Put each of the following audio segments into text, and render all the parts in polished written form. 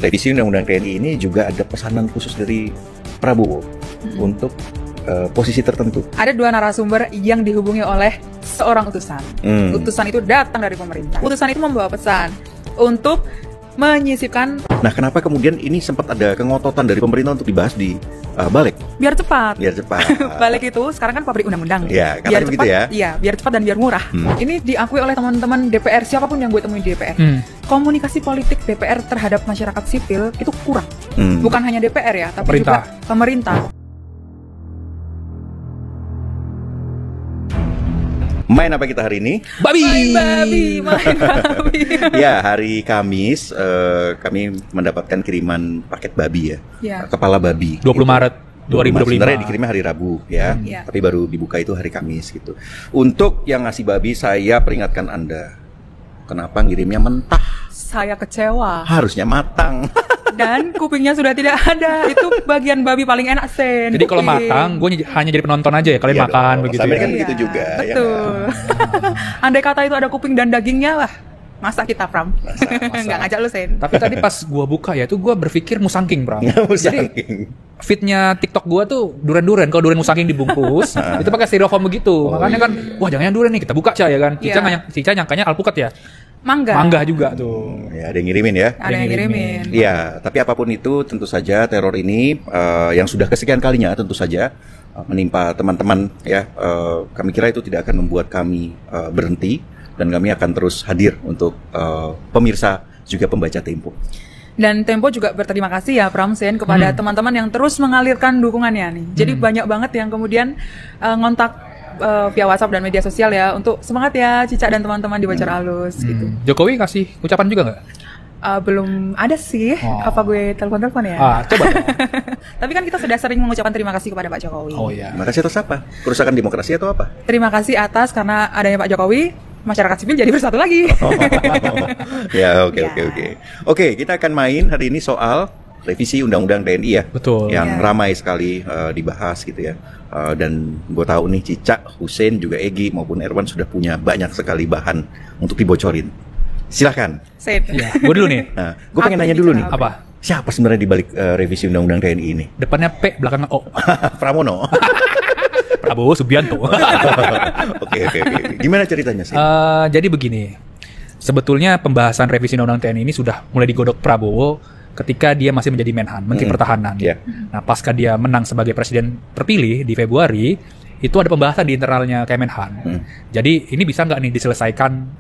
revisi Undang-Undang TNI ini juga ada pesanan khusus dari Prabowo untuk posisi tertentu. Ada 2 narasumber yang dihubungi oleh seorang utusan. Utusan itu datang dari pemerintah. Utusan itu membawa pesan untuk menyisipkan. Nah, kenapa kemudian ini sempat ada kengototan dari pemerintah untuk dibahas di Balik? Biar cepat. Balik itu sekarang kan pabrik undang-undang. Ya, biar cepat, begitu ya. Iya, biar cepat dan biar murah. Ini diakui oleh teman-teman DPR, siapapun yang gue temui di DPR. Komunikasi politik DPR terhadap masyarakat sipil itu kurang. Bukan hanya DPR ya, tapi juga pemerintah. Main apa kita hari ini? Main babi. Ya, hari Kamis kami mendapatkan kiriman paket babi ya. Kepala babi. 20 Maret 2025. Sebenarnya dikirimnya hari Rabu ya. Tapi baru dibuka itu hari Kamis gitu. Untuk yang ngasih babi, saya peringatkan Anda. Kenapa ngirimnya mentah? Saya kecewa. Harusnya matang. Dan kupingnya sudah tidak ada. Itu bagian babi paling enak, Sen. Jadi kalau matang, gue hanya jadi penonton aja ya. Kalian makan begitu ya. Kan begitu juga. Betul. Andai kata itu ada kuping dan dagingnya, wah, masa kita, Pram? Nggak ngajak lu, Sen. Tapi tadi pas gue buka ya, tuh gue berpikir musangking, Pram. Musangking. Jadi fitnya TikTok gue tuh durian-durian. Kalau durian musangking dibungkus, itu pakai styrofoam begitu. Makanya kan, wah jangan durian nih, kita buka aja ya kan. Cica nyangkanya alpukat ya. Mangga juga tuh. Ya, ada yang ngirimin ya. Ada yang ngirimin. Iya, tapi apapun itu tentu saja teror ini yang sudah kesekian kalinya tentu saja menimpa teman-teman ya. Kami kira itu tidak akan membuat kami berhenti dan kami akan terus hadir untuk pemirsa juga pembaca Tempo. Dan Tempo juga berterima kasih ya Pramsen kepada teman-teman yang terus mengalirkan dukungannya nih. Jadi banyak banget yang kemudian ngontak via WhatsApp dan media sosial ya untuk semangat ya Cica dan teman-teman di Bocor Alus gitu. Jokowi kasih ucapan juga nggak? Belum ada sih. Apa gue telepon ya? Coba. Tapi kan kita sudah sering mengucapkan terima kasih kepada Pak Jokowi. Oh iya. Terima kasih atas apa? Kerusakan demokrasi atau apa? Terima kasih atas karena adanya Pak Jokowi, masyarakat sipil jadi bersatu lagi. Ya, oke. Oke, kita akan main hari ini soal revisi Undang-Undang TNI ya. Betul. Yang ramai sekali dibahas gitu ya. Dan gue tahu nih Cica, Hussein, juga Egy maupun Erwan sudah punya banyak sekali bahan untuk dibocorin. Silahkan. Ya, gue dulu nih. Nah, gue pengen nanya dulu nih. Apa? Siapa sebenarnya di balik revisi Undang-Undang TNI ini? Depannya P, belakangnya O. Pramono. Prabowo Subianto. Oke. Gimana ceritanya sih? Jadi begini. Sebetulnya pembahasan revisi Undang-Undang TNI ini sudah mulai digodok Prabowo ketika dia masih menjadi Menhan, Menteri Pertahanan. Nah, pasca dia menang sebagai presiden terpilih di Februari, itu ada pembahasan di internalnya Kemenhan. Jadi ini bisa nggak nih diselesaikan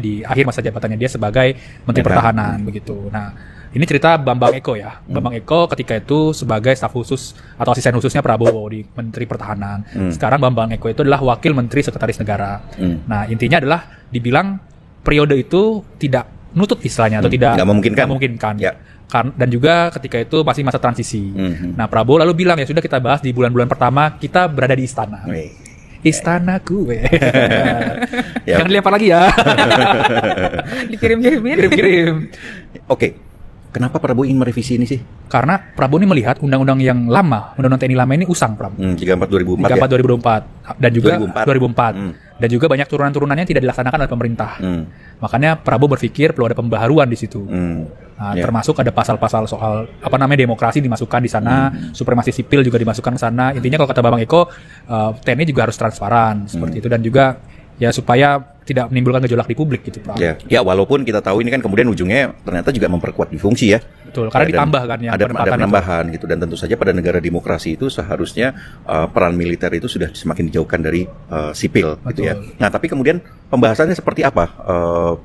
di akhir masa jabatannya dia sebagai Menteri Pertahanan begitu. Nah, ini cerita Bambang Eko ya. Bambang Eko ketika itu sebagai staf khusus atau asisten khususnya Prabowo di Menteri Pertahanan. Sekarang Bambang Eko itu adalah wakil Menteri Sekretaris Negara. Nah, intinya adalah dibilang periode itu tidak nutut istilahnya atau tidak memungkinkan. Ya. Dan juga ketika itu masih masa transisi. Nah, Prabowo lalu bilang ya sudah kita bahas di bulan-bulan pertama kita berada di istana. Istanaku. Jangan dilempar lagi ya. Dikirim. Oke. Kenapa Prabowo ingin merevisi ini sih? Karena Prabowo ini melihat undang-undang yang lama, undang-undang TNI lama ini usang, Pram. 34 2004 dan juga 2004. Dan juga banyak turunan-turunannya tidak dilaksanakan oleh pemerintah. Makanya Prabowo berpikir perlu ada pembaharuan di situ. Termasuk ada pasal-pasal soal demokrasi dimasukkan di sana, supremasi sipil juga dimasukkan ke sana. Intinya kalau kata Bambang Eko, TNI juga harus transparan seperti itu dan juga ya supaya tidak menimbulkan gejolak di publik gitu, Pak. Ya, walaupun kita tahu ini kan kemudian ujungnya ternyata juga memperkuat di fungsi ya. Betul, karena ditambah kan yang ada penambahan gitu, dan tentu saja pada negara demokrasi itu seharusnya peran militer itu sudah semakin dijauhkan dari sipil. Betul. Gitu ya. Nah, tapi kemudian pembahasannya seperti apa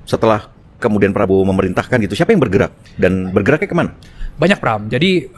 setelah kemudian Prabowo memerintahkan gitu, siapa yang bergerak dan bergeraknya kemana? Banyak, Pram. Jadi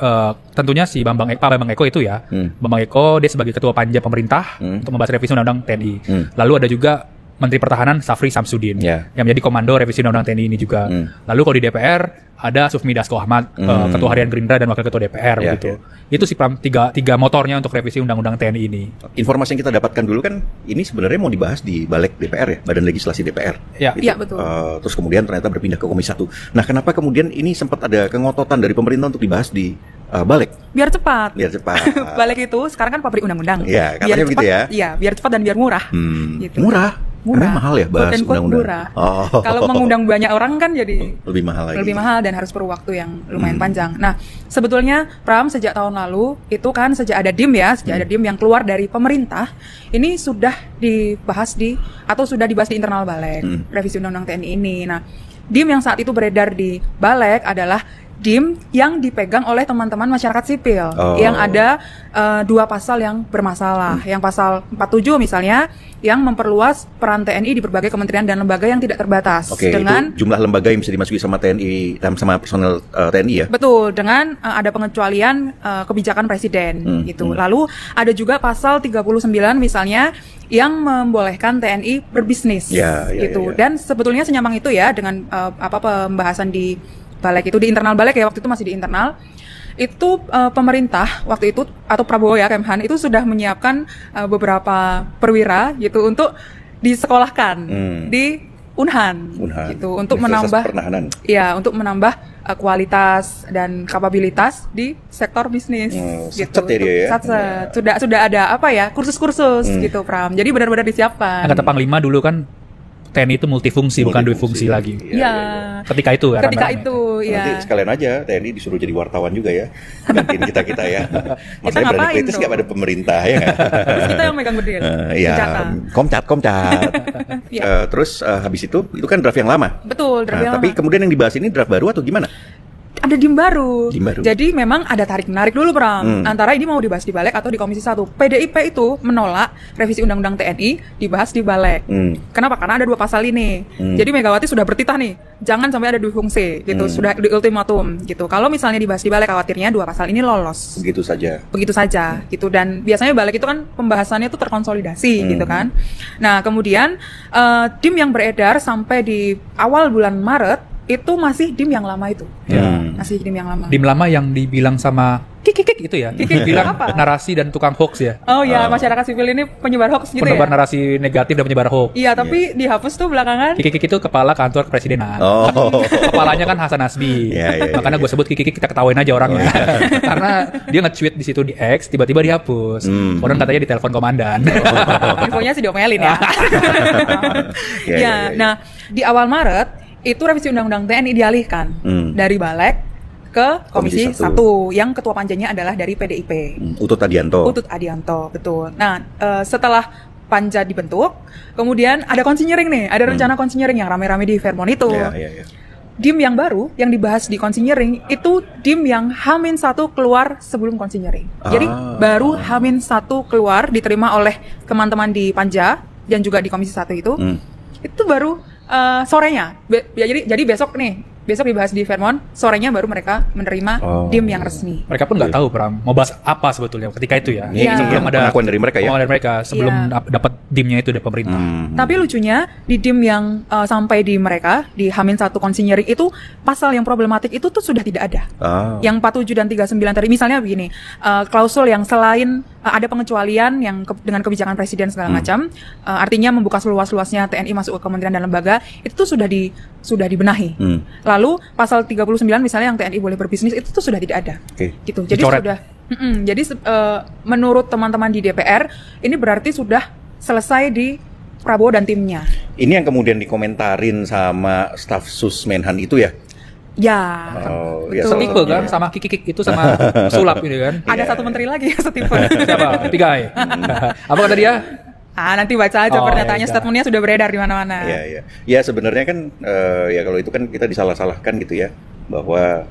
tentunya si Bambang Eko itu ya. Bambang Eko dia sebagai ketua panja pemerintah untuk membahas revisi undang-undang TNI. Lalu ada juga Menteri Pertahanan Safri Samsudin yang menjadi komando revisi undang-undang TNI ini juga. Lalu kalau di DPR ada Sufmi Dasko Ahmad, ketua harian Gerindra dan wakil ketua DPR gitu. Itu sih Pram tiga motornya untuk revisi undang-undang TNI ini. Informasi yang kita dapatkan dulu kan ini sebenarnya mau dibahas di Balik DPR ya, Badan Legislasi DPR. Iya, betul. Terus kemudian ternyata berpindah ke Komisi 1. Nah, kenapa kemudian ini sempat ada kengototan dari pemerintah untuk dibahas di Balik? Biar cepat. Balik itu sekarang kan pabrik undang-undang. Iya, katanya begitu ya. Iya, biar cepat dan biar murah. Gitu. Murah? murah. Emang mahal ya bahas Quote and quote undang-undang? murah. Oh. Kalau mengundang banyak orang kan jadi lebih mahal lagi. lebih mahal dan harus perlu waktu yang lumayan panjang. Nah, sebetulnya Pram sejak tahun lalu itu kan sejak ada DIM ya, sejak ada DIM yang keluar dari pemerintah, ini sudah dibahas atau sudah dibahas di internal Balek, revisi Undang-Undang TNI ini. Nah, DIM yang saat itu beredar di Balek adalah DIM yang dipegang oleh teman-teman masyarakat sipil, yang ada 2 pasal yang bermasalah. Yang pasal 47 misalnya, yang memperluas peran TNI di berbagai kementerian dan lembaga yang tidak terbatas. Oke, dengan itu jumlah lembaga yang bisa dimasuki sama TNI, sama personel TNI ya? Betul, dengan ada pengecualian kebijakan presiden gitu. Lalu ada juga pasal 39 misalnya yang membolehkan TNI berbisnis gitu. Dan sebetulnya senyambang itu ya dengan pembahasan di Balek itu, di internal Balek ya, waktu itu masih di internal. Itu pemerintah waktu itu atau Prabowo ya, Kemhan itu sudah menyiapkan beberapa perwira gitu untuk disekolahkan di Unhan gitu untuk menambah untuk menambah kualitas dan kapabilitas di sektor bisnis gitu. Sudah ada kursus-kursus gitu, Pram. Jadi benar-benar disiapkan. Kata Panglima dulu kan TNI itu multifungsi, bukan duifungsi lagi. Iya. Ketika itu ya. Nanti sekalian aja TNI disuruh jadi wartawan juga ya. Gantiin kita ya. Maksudnya berani kritis nggak pada pemerintah ya nggak? Terus kita yang megang berdiri. Iya. Komcat. Terus habis itu kan draft yang lama. Betul, draft yang lama. Tapi kemudian yang dibahas ini draft baru atau gimana? Ada DIM baru. Jadi memang ada tarik-menarik dulu, Pram. Antara ini mau dibahas di Balek atau di Komisi 1. PDIP itu menolak revisi Undang-Undang TNI dibahas di Balek. Kenapa? Karena ada 2 pasal ini. Jadi Megawati sudah bertitah nih, jangan sampai ada duifungsi gitu. Sudah di ultimatum gitu. Kalau misalnya dibahas di Balek, khawatirnya 2 pasal ini lolos. Begitu saja gitu. Dan biasanya Balek itu kan pembahasannya itu terkonsolidasi gitu kan. Nah, kemudian DIM yang beredar sampai di awal bulan Maret itu masih DIM yang lama itu. Masih DIM yang lama. DIM lama yang dibilang sama kikik itu ya. Kikik bilang apa? Narasi dan tukang hoax ya. Oh ya, masyarakat sipil ini penyebar hoax gitu penyebar narasi negatif dan penyebar hoax. Iya, tapi dihapus tuh belakangan. Kikik itu kepala kantor kepresidenan. Kepalanya kan Hasan Nasbi. Makanya gue sebut kikik, kita ketawain aja orangnya. Karena dia nge-tweet di situ di X, tiba-tiba dihapus. Orang katanya ditelepon komandan. Infonya sih diomelin ya. Nah, di awal Maret itu revisi Undang-Undang TNI dialihkan dari Balek ke Komisi 1 yang ketua panjanya adalah dari PDIP. Utut Adianto, betul. Nah, setelah panja dibentuk, kemudian ada konsinyering nih, ada rencana konsinyering yang rame-rame di Fairmont itu. DIM yang baru yang dibahas di konsinyering itu DIM yang H-1 keluar sebelum konsinyering. Jadi baru H-1 keluar diterima oleh teman-teman di panja dan juga di Komisi 1 itu. Itu baru sorenya, jadi besok dibahas di Fairmont, sorenya baru mereka menerima DIM yang resmi. Mereka pun nggak tahu, Pram, mau bahas apa sebetulnya ketika itu ya. Sebelum ada pengakuan dari mereka sebelum dapat DIM-nya itu dari pemerintah. Tapi lucunya di DIM yang sampai di mereka di H-1 konsinyering itu pasal yang problematik itu tuh sudah tidak ada. Yang 47 dan 39 tadi misalnya begini, klausul yang selain ada pengecualian yang dengan kebijakan presiden segala macam, artinya membuka seluas-luasnya TNI masuk ke kementerian dan lembaga, itu tuh sudah dibenahi. Lalu pasal 39 misalnya yang TNI boleh berbisnis itu tuh sudah tidak ada. Gitu. Jadi menurut teman-teman di DPR ini berarti sudah selesai di Prabowo dan timnya. Ini yang kemudian dikomentarin sama staf Sus Menhan itu ya? Ya, setipe kan sama kikik itu sama sulap ini kan. Ada satu menteri lagi yang setipe. Siapa? Tigai. Apa kata dia? Nanti baca aja pernyataannya, statementnya sudah beredar di mana-mana. Ya sebenarnya kan ya kalau itu kan kita disalah-salahkan gitu ya, bahwa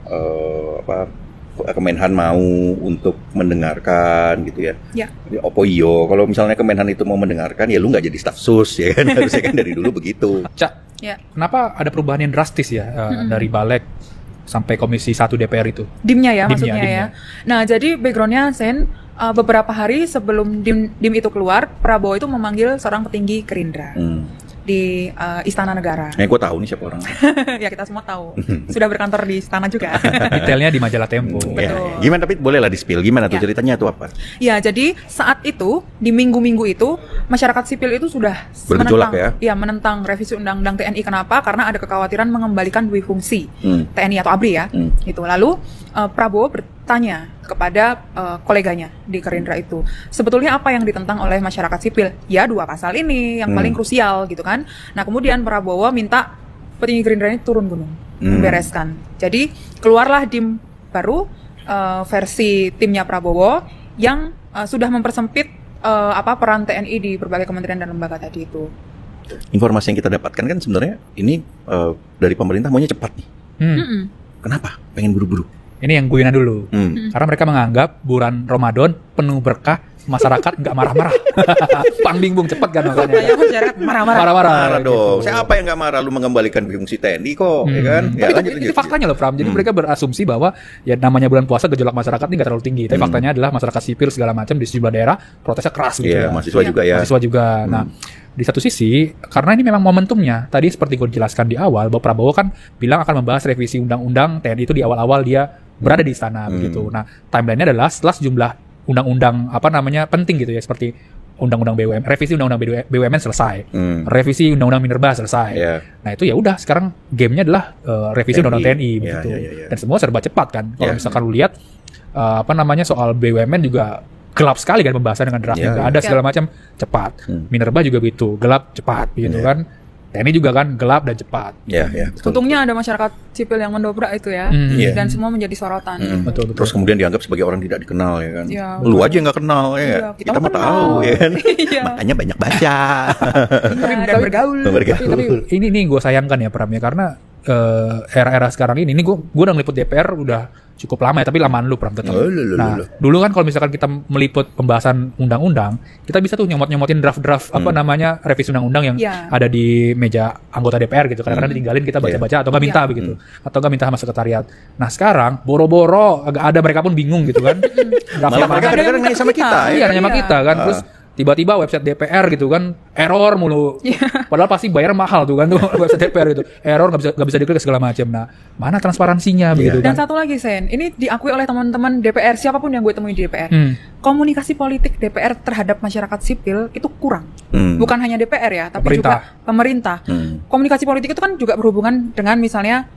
Kemenhan mau untuk mendengarkan gitu ya. Kalau misalnya Kemenhan itu mau mendengarkan, ya lu nggak jadi staf sus ya kan, harusnya kan dari dulu begitu. Kenapa ada perubahan yang drastis ya dari Balek sampai Komisi 1 DPR itu? DIM-nya ya, maksudnya ya. Nah, jadi background-nya Sen, beberapa hari sebelum DIM itu keluar, Prabowo itu memanggil seorang petinggi Gerindra di Istana Negara. Gue tahu nih siapa orang. Ya kita semua tahu. Sudah berkantor di istana juga. Detailnya di majalah Tempo. Betul. Gimana, tapi bolehlah di-spill. Gimana tuh ceritanya itu apa? Ya, jadi saat itu di minggu-minggu itu masyarakat sipil itu sudah bergejolak menentang revisi Undang-Undang TNI. Kenapa? Karena ada kekhawatiran mengembalikan duifungsi TNI atau ABRI ya. Itu. Lalu Prabowo bertanya kepada koleganya di Gerindra itu. Sebetulnya apa yang ditentang oleh masyarakat sipil? Ya 2 pasal ini yang paling krusial gitu kan. Nah kemudian Prabowo minta petinggi Gerindra ini turun gunung, membereskan. Jadi keluarlah tim baru, versi timnya Prabowo yang sudah mempersempit peran TNI di berbagai kementerian dan lembaga tadi itu. Informasi yang kita dapatkan kan sebenarnya ini dari pemerintah maunya cepat nih. Kenapa? Pengen buru-buru. Ini yang guyonan dulu. Karena mereka menganggap bulan Ramadan penuh berkah, masyarakat nggak marah-marah. Pang bingung cepet kan makanya. Masyarakat marah-marah. Marah dong. Siapa yang nggak marah? Lu mengembalikan fungsi TNI kok, ya kan? Ya, Tapi itu faktanya loh, Pram. Jadi mereka berasumsi bahwa ya namanya bulan puasa gejolak masyarakat ini nggak terlalu tinggi. Tapi faktanya adalah masyarakat sipil segala macam di sejumlah daerah protesnya keras gitu. Iya, mahasiswa juga ya. Mahasiswa juga. Nah, di satu sisi, karena ini memang momentumnya, tadi seperti gue jelaskan di awal, bahwa Prabowo kan bilang akan membahas revisi undang-undang TNI itu di awal-awal dia berada di istana begitu. Nah, timeline-nya adalah setelah sejumlah undang-undang penting gitu ya, seperti undang-undang BUMN, revisi undang-undang BUMN selesai, revisi undang-undang Minerba selesai. Nah itu ya udah, sekarang gamenya adalah revisi undang-undang TNI begitu. Dan semua serba cepat kan. Kalau misalkan lu lihat soal BUMN juga gelap sekali kan pembahasan dengan draftnya, nggak ada segala macam, cepat. Minerba juga begitu, gelap cepat gitu kan. TNI juga kan gelap dan cepat. Untungnya ada masyarakat sipil yang mendobrak itu ya, dan semua menjadi sorotan. Betul. Terus kemudian dianggap sebagai orang tidak dikenal ya kan. Lu aja nggak kenal ya. Kita mah tahu ya kan. Makanya banyak baca. Dan bergaul. Tapi ini gue sayangkan ya Pram ya, karena era-era sekarang ini gue udah ngeliput DPR udah cukup lama ya, tapi lamaan lu Pram tetap. Nah, dulu kan kalau misalkan kita meliput pembahasan undang-undang, kita bisa tuh nyomot-nyomotin draft-draft revisi undang-undang yang ada di meja anggota DPR gitu. Kadang-kadang ditinggalin, kita baca-baca atau nggak minta begitu. Atau nggak minta sama sekretariat. Nah, sekarang boro-boro agak ada, mereka pun bingung gitu kan. Malah mereka kadang-kadang nanya sama kita. Iya, nanya sama kita kan. Terus tiba-tiba website DPR gitu kan error mulu, padahal pasti bayar mahal tuh kan tuh website DPR itu error, nggak bisa diklik segala macam. Nah, mana transparansinya begitu Dan kan? satu lagi Sen, ini diakui oleh teman-teman DPR, siapapun yang gue temui di DPR, komunikasi politik DPR terhadap masyarakat sipil itu kurang. Bukan hanya DPR ya, tapi juga pemerintah. Komunikasi politik itu kan juga berhubungan dengan misalnya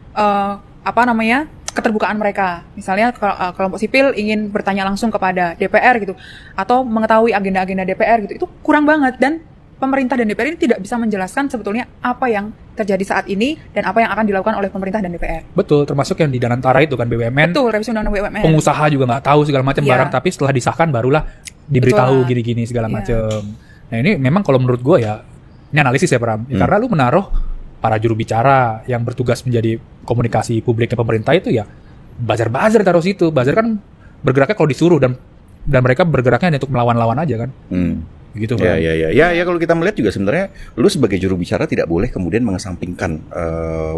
keterbukaan mereka. Misalnya kelompok sipil ingin bertanya langsung kepada DPR gitu, atau mengetahui agenda-agenda DPR gitu, itu kurang banget. Dan pemerintah dan DPR ini tidak bisa menjelaskan sebetulnya apa yang terjadi saat ini dan apa yang akan dilakukan oleh pemerintah dan DPR. Betul, termasuk yang di Danantara itu kan BUMN. Betul, revisi undang-undang BUMN. Pengusaha juga nggak tahu segala macam barang, tapi setelah disahkan barulah diberitahu gini-gini segala macam. Nah ini memang kalau menurut gue ya, ini analisis ya Pram, karena lu menaruh para juru bicara yang bertugas menjadi komunikasi publiknya pemerintah itu ya buzzer taruh situ. Buzzer kan bergeraknya kalau disuruh, dan mereka bergeraknya hanya untuk melawan-lawan aja kan. Gitu kan. Ya kalau kita melihat juga sebenarnya lu sebagai juru bicara tidak boleh kemudian mengesampingkan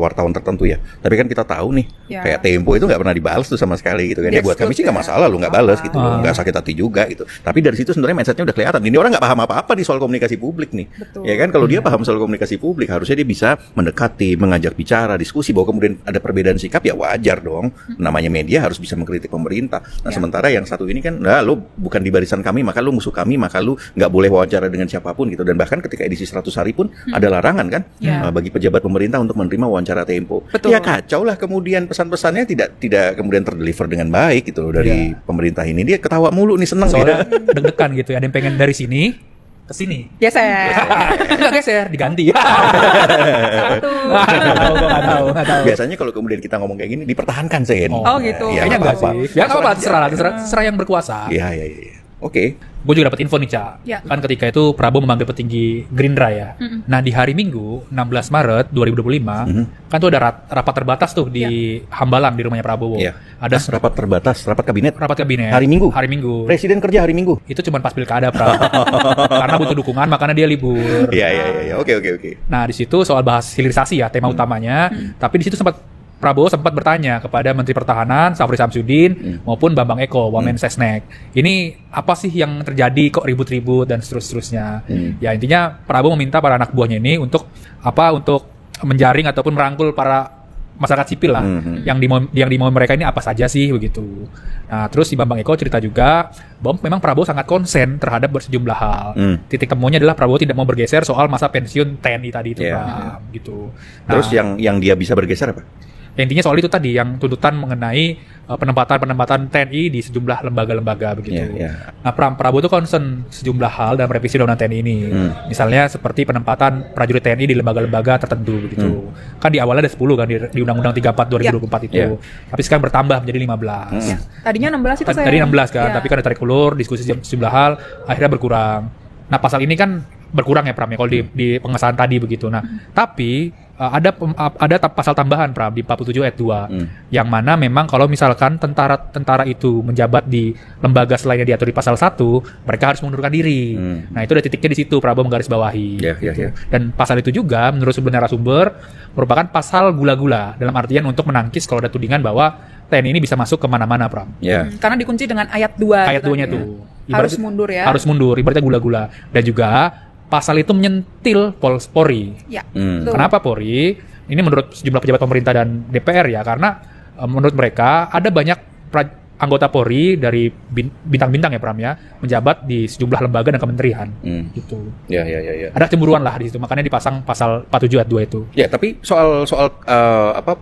wartawan tertentu ya. Tapi kan kita tahu nih, kayak Tempo itu nggak pernah dibalas tuh sama sekali gitu kan. Ya buat kami sih nggak masalah lu nggak balas gitu, nggak sakit hati juga gitu. Tapi dari situ sebenarnya mindsetnya udah kelihatan. Ini orang nggak paham apa-apa di soal komunikasi publik nih. Betul. Ya kan, kalau dia paham soal komunikasi publik harusnya dia bisa mendekati, mengajak bicara, diskusi. Bahwa kemudian ada perbedaan sikap ya wajar dong. Namanya media harus bisa mengkritik pemerintah. Nah sementara yang satu ini kan, lu bukan di barisan kami maka lu musuh kami, maka lu nggak boleh wawancara dengan siapapun gitu. Dan bahkan ketika edisi 100 hari pun ada larangan kan bagi pejabat pemerintah untuk menerima wawancara Tempo. Betul. Ya kacau lah, kemudian pesan-pesannya tidak kemudian terdeliver dengan baik gitu loh dari pemerintah ini. Dia ketawa mulu nih, seneng soalnya deg-degan gitu ya. Ada yang pengen dari sini ke sini. Geser. Enggak geser, diganti. Nggak tahu. Biasanya kalau kemudian kita ngomong kayak gini dipertahankan Sen. Oh gitu. Kayaknya enggak sih. Ya enggak apa-apa, terserah yang berkuasa. Iya. Oke. Gue juga dapat info nih, Ca. Kan ketika itu Prabowo memanggil petinggi Gerindra ya. Nah, di hari Minggu 16 Maret 2025, kan tuh ada rapat terbatas tuh di Hambalang di rumahnya Prabowo. Ada rapat terbatas, rapat kabinet. Hari Minggu. Presiden kerja hari Minggu. Itu cuma pas pilkada, Prabowo. Karena butuh dukungan, makanya dia libur. Iya. Oke. Nah, di situ soal bahas hilirisasi ya, tema utamanya. Tapi di situ Prabowo sempat bertanya kepada Menteri Pertahanan Syafri Samsudin maupun Bambang Eko, Wamen Sesnek. Ini apa sih yang terjadi, kok ribut-ribut dan seterusnya. Ya intinya Prabowo meminta para anak buahnya ini untuk menjaring ataupun merangkul para masyarakat sipil lah. Yang dimau mereka ini apa saja sih begitu. Nah, terus si Bambang Eko cerita juga bahwa memang Prabowo sangat konsen terhadap sejumlah hal. Titik temunya adalah Prabowo tidak mau bergeser soal masa pensiun TNI tadi itu, gitu. Nah, terus yang dia bisa bergeser apa? Ya, intinya soal itu tadi yang tuntutan mengenai penempatan TNI di sejumlah lembaga-lembaga begitu. Nah, Prabowo itu concern sejumlah hal dalam revisi Undang-Undang TNI ini. Misalnya seperti penempatan prajurit TNI di lembaga-lembaga tertentu begitu. Kan di awalnya ada 10 kan di Undang-Undang 34 2024 itu. Tapi sekarang bertambah menjadi 15. Tadinya 16 itu saya. Tadi 16 kan, tapi kan ada tarik ulur, diskusi sejumlah hal, akhirnya berkurang. Nah, pasal ini kan berkurang ya Pram ya kalau di pengesahan tadi begitu. Nah, tapi ada pasal tambahan Pram di 47 ayat 2 yang mana memang kalau misalkan tentara itu menjabat di lembaga selain yang diatur di pasal 1, mereka harus mengundurkan diri. Nah, itu ada titiknya di situ Prabowo menggarisbawahi. Dan pasal itu juga menurut sebenarnya narasumber merupakan pasal gula-gula dalam artian untuk menangkis kalau ada tudingan bahwa TNI ini bisa masuk kemana-mana Pram. Karena dikunci dengan ayat 2. Ayat 2-nya tuh. Harus mundur ya. Harus mundur, ibaratnya gula-gula. Dan juga pasal itu menyentil Polri. Kenapa Polri? Ini menurut sejumlah pejabat pemerintah dan DPR ya, karena menurut mereka ada banyak anggota Polri dari bintang-bintang ya Pram ya, menjabat di sejumlah lembaga dan kementerian gitu. Ada cemburuan lah di situ, makanya dipasang pasal 47 ayat 2 itu. Ya, tapi soal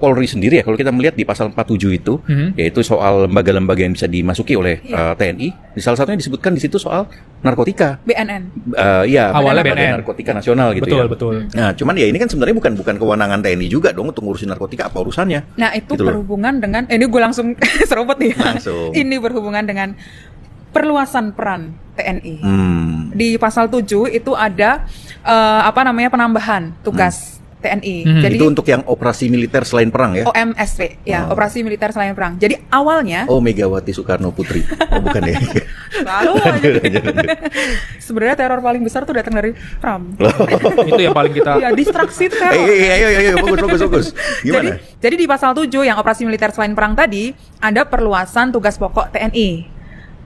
Polri sendiri ya, kalau kita melihat di pasal 47 itu, yaitu soal lembaga-lembaga yang bisa dimasuki oleh TNI, di salah satunya disebutkan di situ soal narkotika. BNN. Awalnya BNN. Narkotika nasional gitu ya. Betul. Nah, cuman ya ini kan sebenarnya bukan kewenangan TNI juga dong untuk ngurusin narkotika, apa urusannya? Nah, itu gitu berhubungan dengan ini gue langsung serobot nih. Langsung. Ini berhubungan dengan perluasan peran TNI. Di pasal 7 itu ada penambahan tugas TNI. Jadi itu untuk yang operasi militer selain perang ya? OMSP, operasi militer selain perang. Jadi awalnya Megawati Soekarno Putri. Oh, bukan ya? Lalu sebenarnya teror paling besar tuh datang dari Pram. Itu yang paling kita distraksi teror. Ayo, bagus. Gimana? Jadi di pasal 7 yang operasi militer selain perang tadi ada perluasan tugas pokok TNI.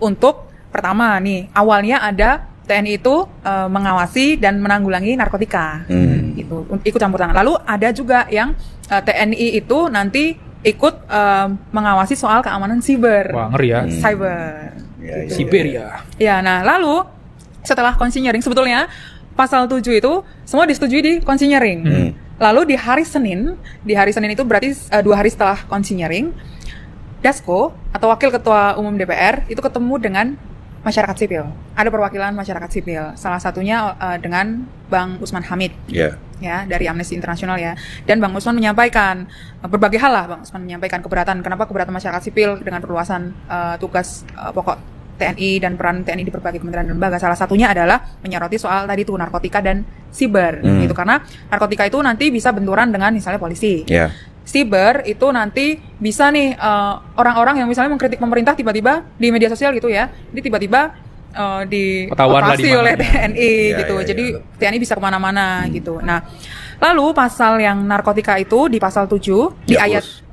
Untuk pertama nih, awalnya ada TNI itu mengawasi dan menanggulangi narkotika. Gitu, ikut campur tangan. Lalu ada juga yang TNI itu nanti ikut mengawasi soal keamanan siber. Wah, ngeri ya. Cyber. Siber ya. Ya, nah lalu setelah konsinyering sebetulnya pasal 7 itu semua disetujui di konsinyering. Lalu di hari Senin itu berarti 2 hari setelah konsinyering, Dasko atau Wakil Ketua Umum DPR itu ketemu dengan masyarakat sipil. Ada perwakilan masyarakat sipil. Salah satunya dengan Bang Usman Hamid. Ya, dari Amnesty International ya. Dan Bang Usman menyampaikan berbagai hal lah. Bang Usman menyampaikan kenapa keberatan masyarakat sipil dengan perluasan tugas pokok TNI dan peran TNI di berbagai kementerian dan lembaga. Salah satunya adalah menyoroti soal tadi tuh narkotika dan siber. Gitu, karena narkotika itu nanti bisa benturan dengan misalnya polisi. Siber itu nanti bisa nih orang-orang yang misalnya mengkritik pemerintah tiba-tiba di media sosial gitu ya, jadi tiba-tiba dioperasi oleh TNI gitu. Jadi TNI bisa kemana-mana gitu. Nah, lalu pasal yang narkotika itu di pasal 7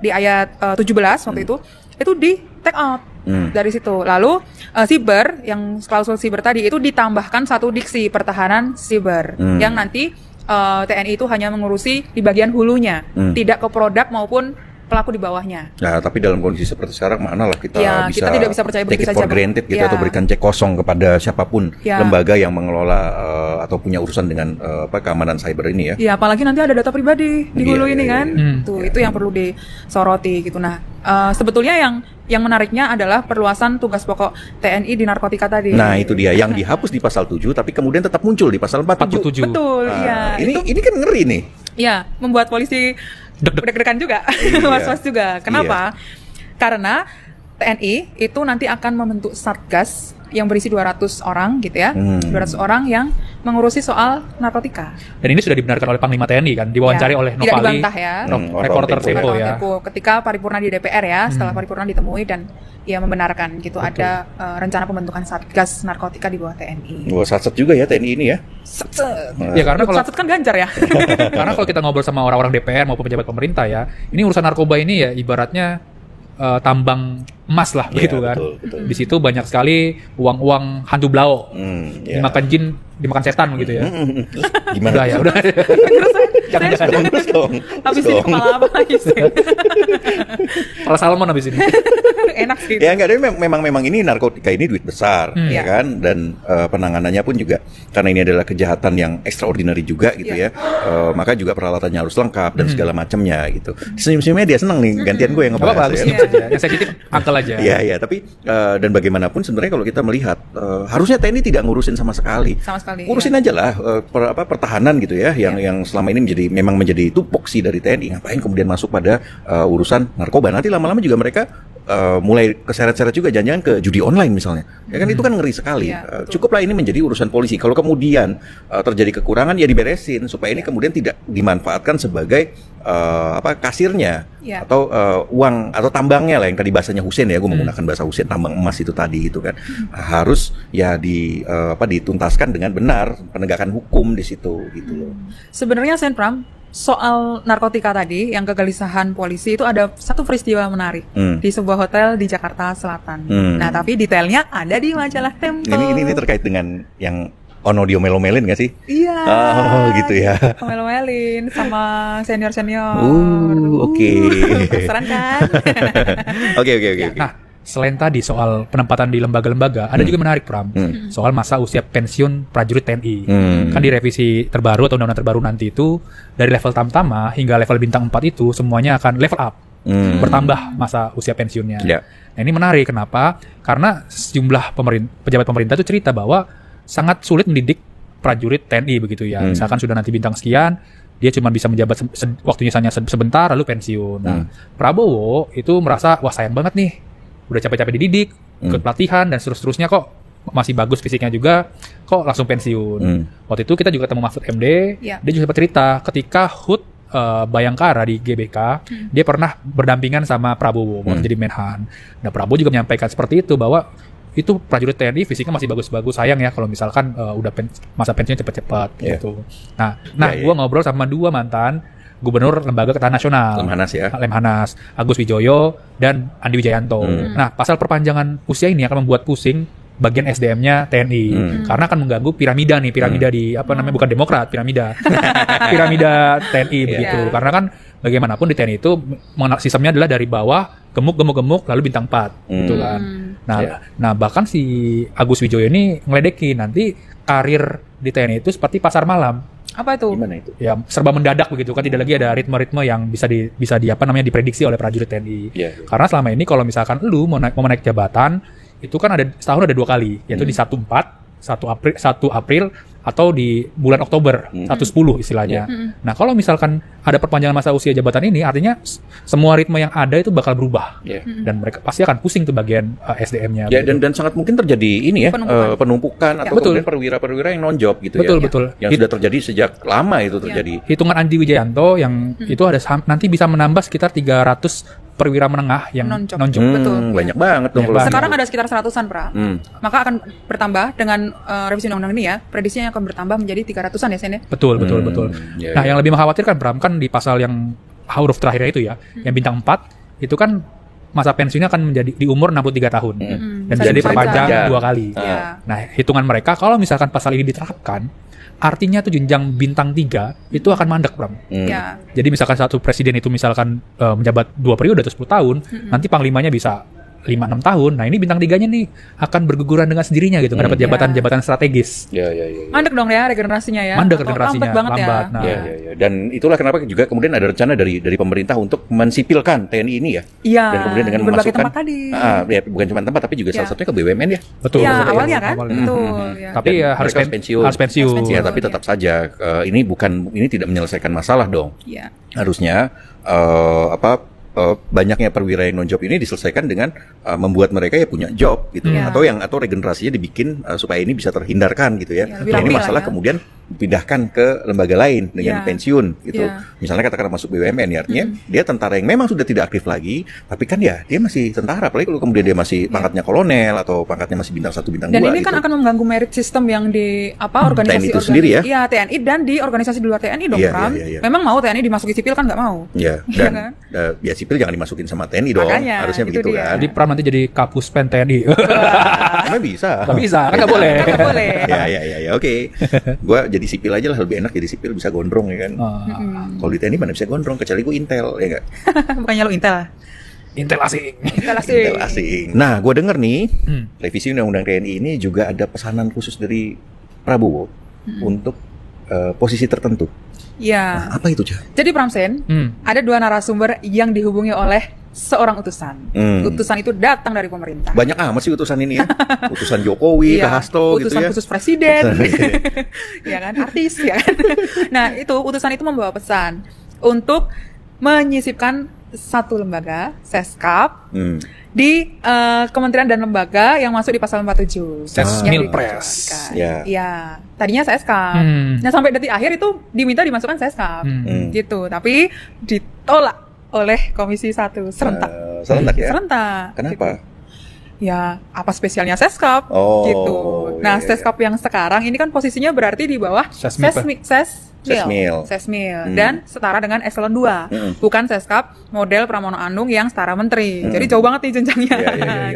di ayat 17 waktu itu di take out dari situ. Lalu siber yang klausul siber tadi itu ditambahkan satu diksi pertahanan siber yang nanti TNI itu hanya mengurusi di bagian hulunya, tidak ke produk maupun pelaku di bawahnya. Nah, tapi dalam kondisi seperti sekarang mana lah kita kita tidak bisa percaya begitu saja. Take it for granted gitu atau berikan cek kosong kepada siapapun lembaga yang mengelola atau punya urusan dengan keamanan cyber ini ya. Ya, apalagi nanti ada data pribadi di hulu ini kan. Itu yang perlu disoroti gitu. Nah, sebetulnya yang menariknya adalah perluasan tugas pokok TNI di narkotika tadi. Nah, itu dia yang dihapus di pasal 7 tapi kemudian tetap muncul di pasal 47. Betul, Ini kan ngeri nih. Ya, membuat polisi deg-degan juga, was-was juga. Kenapa? Karena TNI itu nanti akan membentuk satgas yang berisi 200 orang gitu ya, 200 orang yang mengurusi soal narkotika. Dan ini sudah dibenarkan oleh Panglima TNI kan, diwawancari oleh Novali, tidak dibantah ya, reporter Tempo ya. Ketika paripurna di DPR ya, setelah paripurna ditemui dan ia membenarkan gitu. Betul. Ada rencana pembentukan satgas narkotika di bawah TNI. Wah, satset juga ya TNI ini ya. Satset. Ya karena kalau satset kan Ganjar ya. Karena kalau kita ngobrol sama orang-orang DPR maupun pejabat pemerintah ya, ini urusan narkoba ini ya ibaratnya tambang emas lah Iya, gitu kan. betul. Di situ banyak sekali uang-uang hantu blau. Iya. Dimakan jin, dimakan setan gitu ya. Gimana? Udah ya, udah. Jangan-jangan Terus dong. Habisin kepala apa habisin. Kepala salmon habis ini. Enak sih. Ya enggak, memang ini narkotika ini duit besar, ya kan, dan penanganannya pun juga karena ini adalah kejahatan yang extraordinary juga gitu ya, maka juga peralatannya harus lengkap dan segala macamnya gitu. Senyum-senyumnya dia seneng nih, gantian gue yang ngebahas. Bagus, Ya. saja. Yang sensitif angkel aja. Iya, tapi dan bagaimanapun sebenarnya kalau kita melihat harusnya TNI tidak ngurusin sama sekali. Sama sekali. Ngurusin aja lah pertahanan gitu ya, yang selama ini memang menjadi tupoksi dari TNI. Ngapain kemudian masuk pada urusan narkoba? Nanti lama-lama juga mereka mulai keseret-seret juga jangan-jangan ke judi online misalnya. Ya kan itu kan ngeri sekali. Cukuplah ini menjadi urusan polisi. Kalau kemudian terjadi kekurangan ya diberesin supaya ini kemudian tidak dimanfaatkan sebagai kasirnya atau uang atau tambangnya lah yang tadi bahasanya Husein ya, gue menggunakan bahasa Husein, tambang emas itu tadi itu kan harus ya dituntaskan dengan benar, penegakan hukum di situ gitu loh. Sebenarnya Sen Pram, soal narkotika tadi yang kegelisahan polisi itu ada satu peristiwa menarik di sebuah hotel di Jakarta Selatan. Nah, tapi detailnya ada di majalah Tempo. Ini terkait dengan yang Ono diomel-omelin gak sih? Iya. Oh gitu ya. Omel-omelin sama senior-senior. Oke. Penasaran kan? Oke. Nah, selain tadi soal penempatan di lembaga-lembaga, ada juga menarik, Pram. Soal masa usia pensiun prajurit TNI. Kan di revisi terbaru atau undang-undang terbaru nanti itu, dari level tamtama hingga level bintang 4 itu semuanya akan level up. Bertambah masa usia pensiunnya. Yeah. Nah, ini menarik. Kenapa? Karena sejumlah pejabat pemerintah itu cerita bahwa sangat sulit mendidik prajurit TNI begitu ya. Misalkan sudah nanti bintang sekian, dia cuma bisa menjabat waktunya hanya sebentar lalu pensiun. Nah, Prabowo itu merasa wah sayang banget nih. Udah capek-capek dididik, ikut pelatihan dan seterusnya kok masih bagus fisiknya juga, kok langsung pensiun. Waktu itu kita juga ketemu Mahfud MD, dia juga sempat cerita ketika HUT Bayangkara di GBK, dia pernah berdampingan sama Prabowo waktu jadi Menhan. Nah, Prabowo juga menyampaikan seperti itu bahwa itu prajurit TNI fisiknya masih bagus-bagus, sayang ya kalau misalkan udah masa pensiunnya cepat-cepat gitu. Nah, gue ngobrol sama dua mantan Gubernur Lembaga Ketahanan Nasional, Lemhanas, Agus Wijoyo dan Andi Wijayanto. Nah, pasal perpanjangan usia ini akan membuat pusing bagian SDM-nya TNI karena akan mengganggu piramida di bukan Demokrat, piramida TNI begitu. Karena kan bagaimanapun di TNI itu sistemnya adalah dari bawah gemuk lalu bintang 4 gitu kan. Nah, bahkan si Agus Wijoyo ini ngeledekin nanti karir di TNI itu seperti pasar malam. Apa itu? Gimana itu? Ya, serba mendadak begitu kan, tidak lagi ada ritme-ritme yang bisa diprediksi oleh prajurit TNI. Karena selama ini kalau misalkan lu mau naik jabatan itu kan ada setahun ada 2 kali, yaitu di 1 April atau di bulan Oktober 1/10 istilahnya. Nah, kalau misalkan ada perpanjangan masa usia jabatan ini, artinya semua ritme yang ada itu bakal berubah. Dan mereka pasti akan pusing tuh bagian SDM-nya. Ya, dan sangat mungkin terjadi ini ya, penumpukan atau kemudian perwira-perwira yang non-job gitu ya. Betul. Yang sudah terjadi sejak lama itu terjadi. Hitungan Andi Wijayanto yang itu ada nanti bisa menambah sekitar 300 perwira menengah yang non-job. Betul. Banyak banget dong. Sekarang ada sekitar 100-an, Pra. Maka akan bertambah dengan revisi undang-undang ini ya. Prediksinya akan bertambah menjadi 300-an ya, Sen ya? Betul. Nah, yang lebih mengkhawatirkan, Bram, kan di pasal yang huruf terakhirnya itu ya, yang bintang 4, itu kan masa pensiunnya akan menjadi di umur 63 tahun. Dan bisa diperpanjang 2 kali. Nah, hitungan mereka, kalau misalkan pasal ini diterapkan, artinya tuh jenjang bintang 3 itu akan mandek, Bram. Jadi misalkan satu presiden itu misalkan menjabat 2 periode atau 10 tahun, nanti panglimanya bisa 5-6 tahun. Nah, ini bintang 3-nya nih akan berguguran dengan sendirinya gitu, mendapat jabatan-jabatan strategis. Mandek dong ya regenerasinya ya. Mandek regenerasinya, lambat. Nah. Dan itulah kenapa juga kemudian ada rencana dari pemerintah untuk mensipilkan TNI ini ya. Dan kemudian dengan berbagai memasukkan tempat tadi. Bukan cuma tempat tapi juga salah satunya ke BUMN ya. Betul. Ya, awalnya kan. Betul. Tapi ya harus pensiun. Ya, tapi tetap saja ini tidak menyelesaikan masalah dong. Harusnya banyaknya perwira yang non-job ini diselesaikan dengan membuat mereka ya punya job gitu, atau regenerasinya dibikin supaya ini bisa terhindarkan gitu ya. Nah, ini masalah kemudian dipindahkan ke lembaga lain dengan pensiun gitu. Misalnya katakanlah masuk BUMN ya, artinya dia tentara yang memang sudah tidak aktif lagi, tapi kan ya dia masih tentara, apalagi kalau kemudian dia masih pangkatnya kolonel atau pangkatnya masih bintang 1 bintang 2 dan ini gitu. kan akan mengganggu merit system yang di organisasi TNI itu sendiri ya. Iya, TNI dan di organisasi di luar TNI dong, Pram. Memang mau TNI dimasuki sipil kan nggak mau. Iya, dan ya sipil jangan dimasukin sama TNI dong. Makanya, harusnya begitu dia. kan. Jadi Pram nanti jadi Kapus Pen TNI. Emang bisa. Nggak bisa, kan nggak boleh. Kan nggak boleh. Ya, oke. Gua jadi sipil aja lah, lebih enak jadi sipil, bisa gondrong ya kan. Kalau di TNI mana bisa gondrong, kecuali gue Intel, ya enggak? Bukannya lo Intel? Intel asing. Intel asing. Nah, gue denger nih, revisi Undang-Undang TNI ini juga ada pesanan khusus dari Prabowo untuk posisi tertentu. Iya. Nah, apa itu, Cah? Jadi Pramsen, ada 2 narasumber yang dihubungi oleh seorang utusan. Utusan itu datang dari pemerintah. Banyak amat sih utusan ini ya. Utusan Jokowi, Kak Hasto gitu ya. Utusan khusus presiden. Ya kan, artis ya kan. Nah, itu utusan itu membawa pesan untuk menyisipkan satu lembaga, Seskap, di kementerian dan lembaga yang masuk di pasal 47. Sesmilpres. Iya. Tadinya Seskap. Nah, sampai detik akhir itu diminta dimasukkan Seskap. Gitu. Tapi ditolak oleh Komisi 1 serentak. Serentak ya? Serentak. Kenapa? Gitu. Ya, apa spesialnya Seskap? Gitu. Nah, Seskap yang sekarang ini kan posisinya berarti di bawah Sesmil. Dan setara dengan Eselon 2. Bukan Seskap model Pramono Anung yang setara menteri. Jadi jauh banget nih jenjangnya.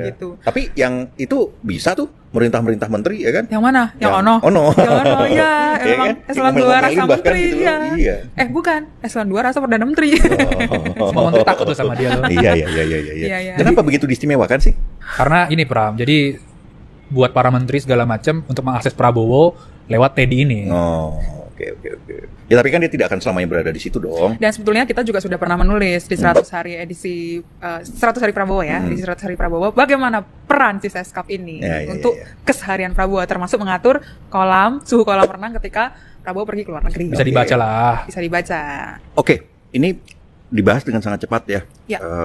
Gitu. Tapi yang itu bisa tuh merintah menteri ya kan? Yang mana? Yang Ono. Yang Ono ya, emang Eselon 2 rasa menteri gitu ya. Iya. Bukan, Eselon 2 rasa Perdana Menteri. Semua menteri takut tuh sama dia loh. Iya. Kenapa begitu diistimewakan sih? Karena ini Pram, jadi buat para menteri segala macam untuk mengakses Prabowo lewat TNI ini. Oke. Ya tapi kan dia tidak akan selamanya berada di situ dong. Dan sebetulnya kita juga sudah pernah menulis di 100 hari edisi 100 hari Prabowo ya, di 100 hari Prabowo bagaimana peran si Seskap ini untuk keseharian Prabowo, termasuk mengatur suhu kolam renang ketika Prabowo pergi ke luar negeri. Bisa dibaca lah. Bisa dibaca. Oke, ini dibahas dengan sangat cepat ya.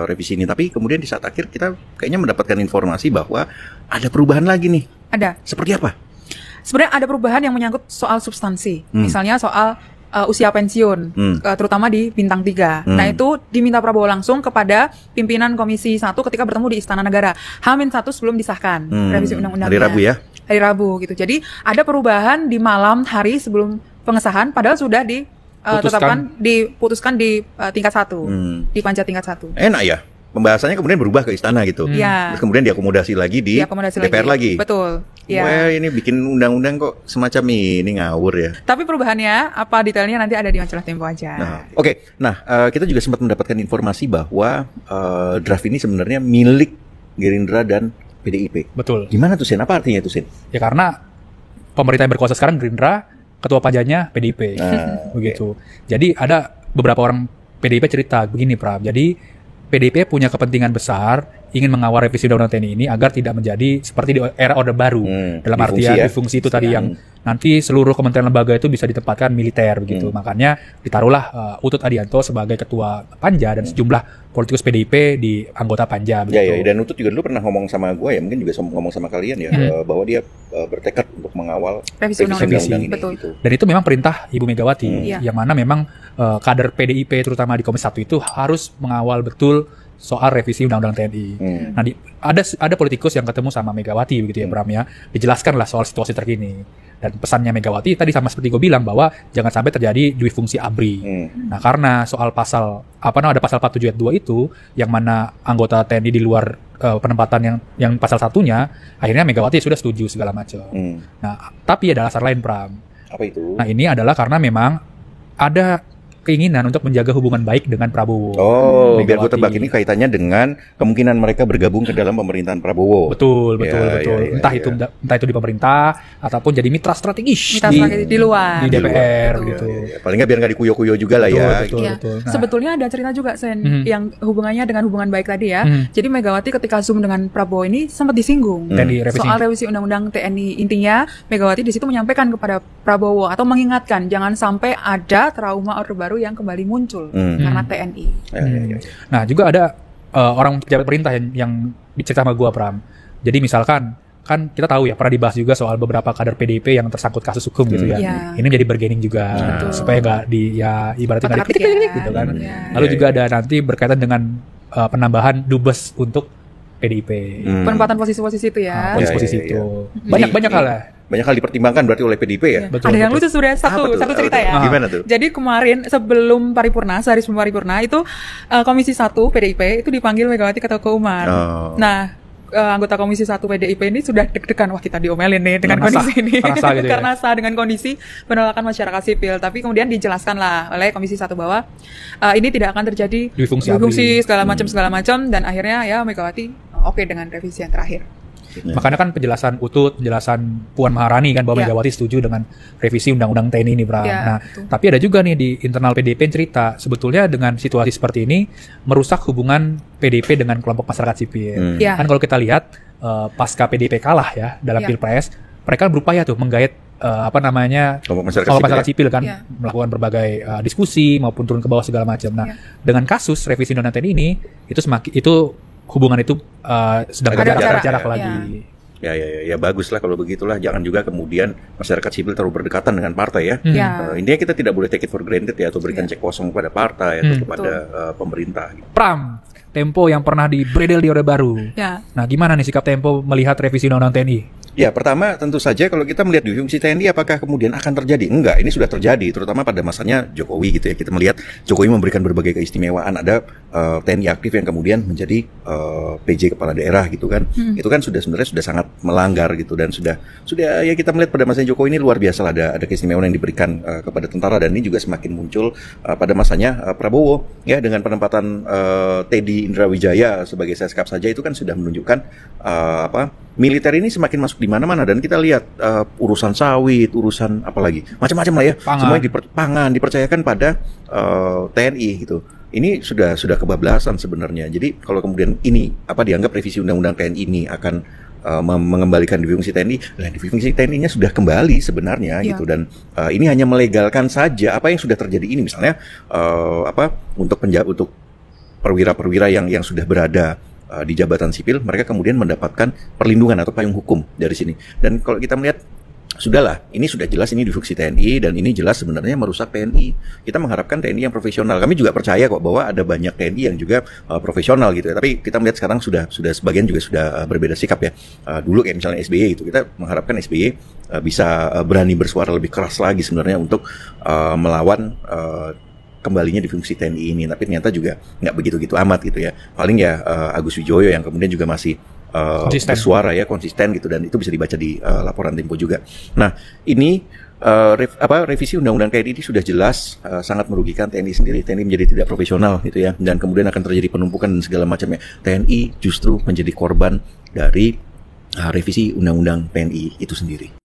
Revisi ini, tapi kemudian di saat akhir kita kayaknya mendapatkan informasi bahwa ada perubahan lagi nih. Ada. Seperti apa? Sebenarnya ada perubahan yang menyangkut soal substansi. Misalnya soal usia pensiun, terutama di bintang 3. Nah, itu diminta Prabowo langsung kepada pimpinan Komisi 1 ketika bertemu di Istana Negara. H-1 sebelum disahkan revisi undang-undangnya. Hari Rabu ya? Hari Rabu gitu. Jadi ada perubahan di malam hari sebelum pengesahan, padahal sudah diputuskan di tingkat 1, di panja tingkat 1. Enak ya? Pembahasannya kemudian berubah ke istana gitu. Terus kemudian diakomodasi lagi di DPR lagi. Betul. Wah, ini bikin undang-undang kok semacam ini ngawur ya. Tapi perubahannya apa detailnya nanti ada di majalah Tempo aja. Nah, kita juga sempat mendapatkan informasi bahwa draft ini sebenarnya milik Gerindra dan PDIP. Betul. Gimana tuh, Sen? Apa artinya itu, Sen? Ya karena pemerintah yang berkuasa sekarang Gerindra, ketua panjanya PDIP. Begitu. Jadi ada beberapa orang PDIP cerita begini, Pram. Jadi PDIP punya kepentingan besar ingin mengawal revisi Undang-Undang TNI ini agar tidak menjadi seperti di era Orde Baru. Dalam artian difungsi itu tadi yang nanti seluruh kementerian lembaga itu bisa ditempatkan militer begitu. Makanya ditaruhlah Utut Adianto sebagai ketua panja dan sejumlah politikus PDIP di anggota panja begitu. Dan Utut juga dulu pernah ngomong sama gue ya, mungkin juga ngomong sama kalian ya, bahwa dia bertekad untuk mengawal revisi Undang-Undang ini. Betul. Dan itu memang perintah Ibu Megawati, yang mana memang kader PDIP terutama di Komisi 1 itu harus mengawal betul soal revisi Undang-Undang TNI. Nah, ada politikus yang ketemu sama Megawati begitu ya, Bram ya, dijelaskanlah soal situasi terkini. Dan pesannya Megawati tadi sama seperti gue bilang bahwa jangan sampai terjadi difungsi ABRI. Nah, karena soal ada pasal 47 ayat 2 itu yang mana anggota TNI di luar penempatan yang pasal satunya, akhirnya Megawati sudah setuju segala macam. Nah, tapi ada alasan lain, Bram. Apa itu? Nah, ini adalah karena memang ada keinginan untuk menjaga hubungan baik dengan Prabowo. Biar gue tebak ini kaitannya dengan kemungkinan mereka bergabung ke dalam pemerintahan Prabowo. Betul. Entah itu di pemerintah ataupun jadi mitra strategis di luar di DPR gitu. Paling nggak biar nggak dikuyo-kuyo juga lah ya. Betul. Nah, sebetulnya ada cerita juga Sen yang hubungannya dengan hubungan baik tadi ya. Jadi Megawati ketika Zoom dengan Prabowo ini sempat disinggung soal revisi Undang-Undang TNI. Intinya Megawati di situ menyampaikan kepada Prabowo atau mengingatkan jangan sampai ada trauma Orde Baru yang kembali muncul karena TNI. Nah, juga ada orang pejabat perintah yang cerita sama gua, Pram. Jadi misalkan kan kita tahu ya pernah dibahas juga soal beberapa kader PDIP yang tersangkut kasus hukum gitu ya. Yeah. Ini menjadi bargaining juga supaya nggak ibaratnya nggak diketik gitu kan. Lalu juga ada nanti berkaitan dengan penambahan dubes untuk PDIP. Penempatan posisi-posisi itu ya. Posisi-posisi itu. Banyak hal ya. Banyak hal dipertimbangkan berarti oleh PDIP ya. Betul, ada yang lucu sebenarnya satu cerita ya. Gimana tuh? Jadi kemarin sebelum paripurna, sehari sebelum paripurna itu Komisi 1 PDIP itu dipanggil Megawati Ketua Umum. Nah, anggota Komisi 1 PDIP ini sudah deg-degan, wah kita diomelin nih dengan kondisi ini. Gitu karena sah dengan kondisi penolakan masyarakat sipil. Tapi kemudian dijelaskan lah oleh Komisi 1 bahwa ini tidak akan terjadi difungsi segala macam dan akhirnya ya Megawati oke dengan revisi yang terakhir. Makanya kan penjelasan Puan Maharani kan bahwa Megawati setuju dengan revisi Undang-Undang TNI ini, Bram. Nah, tapi ada juga nih di internal PDIP yang cerita sebetulnya dengan situasi seperti ini merusak hubungan PDIP dengan kelompok masyarakat sipil. Kan kalau kita lihat pasca PDIP kalah ya dalam Pilpres, mereka berupaya tuh menggait kelompok masyarakat sipil kan melakukan berbagai diskusi maupun turun ke bawah segala macam. Nah, dengan kasus revisi Undang-Undang TNI ini itu hubungan itu sedang jarak lagi. Ya bagus lah kalau begitulah. Jangan juga kemudian masyarakat sipil terlalu berdekatan dengan partai ya. Intinya kita tidak boleh take it for granted ya, atau berikan cek kosong kepada partai atau kepada pemerintah. Pram, Tempo yang pernah dibredel di Orde Baru. Nah, gimana nih sikap Tempo melihat revisi Undang-Undang TNI? Ya, pertama tentu saja kalau kita melihat difungsi TNI apakah kemudian akan terjadi? Enggak, ini sudah terjadi, terutama pada masanya Jokowi gitu ya. Kita melihat Jokowi memberikan berbagai keistimewaan, ada TNI aktif yang kemudian menjadi PJ kepala daerah gitu kan. Itu kan sebenarnya sudah sangat melanggar gitu, dan sudah ya kita melihat pada masanya Jokowi ini luar biasa lah, ada keistimewaan yang diberikan kepada tentara, dan ini juga semakin muncul pada masanya Prabowo ya, dengan penempatan Teddy Indrawijaya sebagai Seskap saja itu kan sudah menunjukkan militer ini semakin masuk di mana-mana, dan kita lihat urusan sawit, urusan apalagi macam-macam lah ya, semuanya pangan dipercayakan pada TNI gitu. Ini sudah kebablasan sebenarnya. Jadi kalau kemudian ini dianggap revisi Undang-Undang TNI ini akan mengembalikan difungsi TNI, nah difungsi TNI-nya sudah kembali sebenarnya gitu, dan ini hanya melegalkan saja apa yang sudah terjadi ini, misalnya untuk perwira-perwira yang sudah berada di jabatan sipil, mereka kemudian mendapatkan perlindungan atau payung hukum dari sini. Dan kalau kita melihat, sudahlah, ini sudah jelas ini difungsi TNI, dan ini jelas sebenarnya merusak TNI. Kita mengharapkan TNI yang profesional. Kami juga percaya kok bahwa ada banyak TNI yang juga profesional gitu ya. Tapi kita melihat sekarang sudah sebagian juga sudah berbeda sikap ya. Dulu kayak misalnya SBY itu, kita mengharapkan SBY bisa berani bersuara lebih keras lagi sebenarnya untuk melawan kembalinya di fungsi TNI ini, tapi ternyata juga nggak begitu-gitu amat gitu ya. Paling ya Agus Wijoyo yang kemudian juga masih bersuara ya, konsisten gitu, dan itu bisa dibaca di laporan Tempo juga. Nah, ini revisi Undang-Undang TNI ini sudah jelas sangat merugikan TNI sendiri. TNI menjadi tidak profesional gitu ya, dan kemudian akan terjadi penumpukan dan segala macamnya. TNI justru menjadi korban dari revisi Undang-Undang TNI itu sendiri.